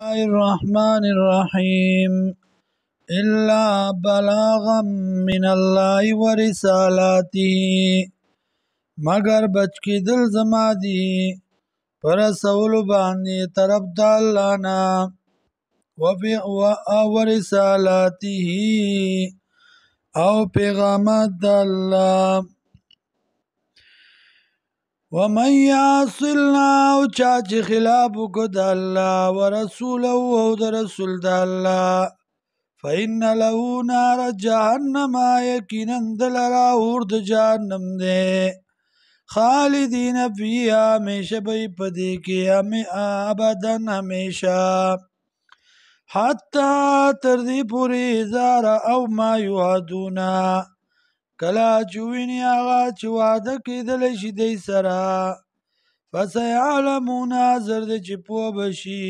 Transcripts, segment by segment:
الرحمن الرحيم إلا بلاغا من الله ورسالاته مگر بچ کی دل زما دی پر رسول باندې طرف د الله نه ورسالاته او پیغامات د الله ومن يعص الله او چا چې خلاف وکړ د الله ورسوله او د رسول د الله فإن له نار جهنم یقینا دلرا اور د جهنم ده خالدین فیها همیشه به پدې کې ابدا همیشه حتی تر دې پورې زار او ما یوعدونا کلا چوینی آغا چه وعده کیدل شي دی سره فسیعلمون زرد چه پو بشي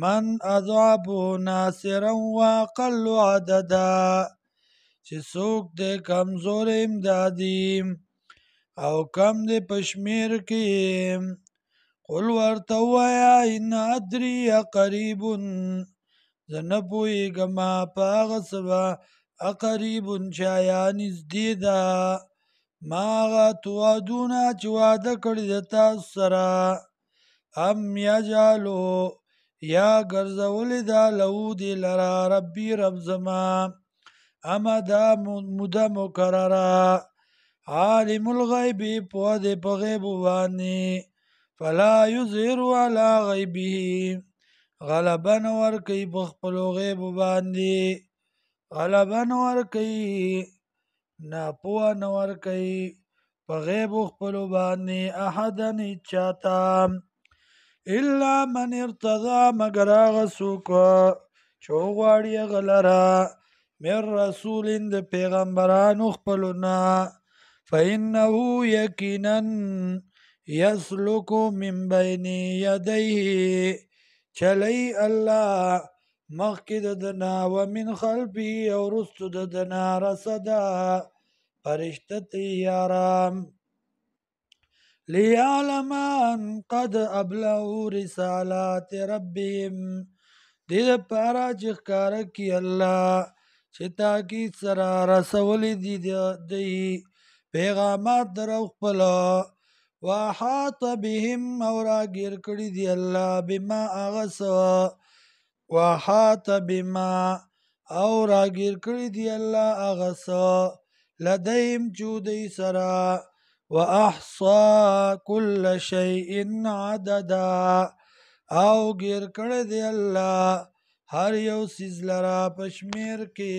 من اضعفو ناصرا واقل عددا چه سوک دی کمزور امدادیم او کم دی پشمیر کیم قل ورتوایا ان ادری قریب زنپوی گما پاغسبا اقریب چایا نزدې ده ما هغه توعدونه چې وعده کړې ده تاسو سره ام یجعلو یا ګرځولې ده له دې لره ربي رب زما امدا موده مقرره عالم الغیب پوه دی په غیبو باندې فلا یظهر علی غیبه غلبه نه ورکوي په خپلو غیبو باندې غلبه نه ورکوي ناپوه نه ورکوي په غیبو خپلو باندې احدا هیچاته الا من ارتضی مگر هغه څوک چې وغواړي هغه لره من رسول د پیغمبرانو خپلو نه فانه یقینا یسلک من بین یدیه چلی الله مخکې د دنا و من خلفه او رستو د دنا رصدا فرشته تیارام لیعلم ان قد ابلغوا رسالات ربهم دې دپاره چې ښکاره کړي الله چې تاکید سره رسولی دي دی پیغامات در خپل واحاط بهم او راګیر کړي دي الله بما هغه څه وحات بما او راگیر کړی دی الله هغه څه لدیم چودی سرا واحصا کل شیء عددا او گیر کړی دی الله هر یو سیز لرا پشمیر کې